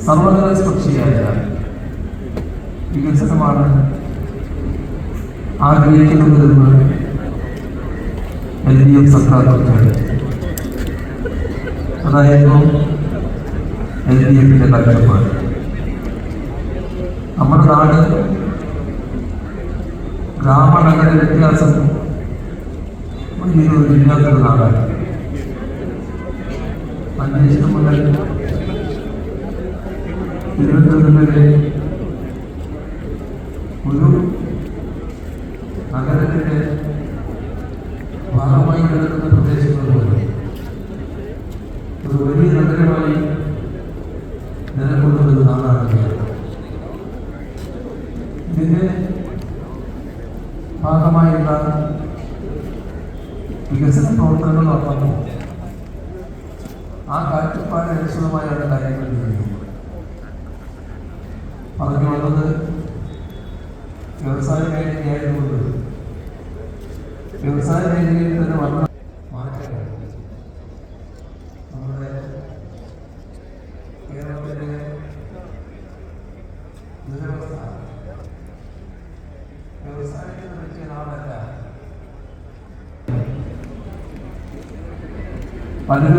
സർവകലാസ്പർശിയായ വികസനമാണ് ആഗ്രഹിക്കുന്നതെന്ന് LDF സർക്കാർ അതായിരുന്നു LDFിന്റെ കാഴ്ചപ്പാട്. നമ്മുടെ നാട് ഗ്രാമനഗര വ്യത്യാസം ഇല്ലാത്തൊരു നാടാണ്. അന്വേഷണം മുതൽ തിരുവനന്തപുരം വരെ ഒരു നഗരത്തിന്റെ ഭാഗമായി കിടക്കുന്ന പ്രദേശങ്ങളുണ്ട്. ഒരു വലിയ നഗരമായി നിലകൊള്ളുന്ന നാടാണ് കേരളം. ഇതിന്റെ ഭാഗമായുള്ള വികസന പ്രവർത്തനങ്ങൾ നടത്തുന്നു. ആ കാഴ്ചപ്പാട് അനുസൃതമായാണ് കാര്യങ്ങൾ ചെയ്യുന്നത്. പറഞ്ഞു വന്നത് വ്യവസായ മേഖലയായതുകൊണ്ട് വ്യവസായ മേഖലയിൽ തന്നെ വന്ന മാറ്റങ്ങൾ നമ്മുടെ കേരളത്തിലെ ദുരവസ്ഥ വ്യവസായത്തിന് പറ്റിയ നാടല്ല. പലരും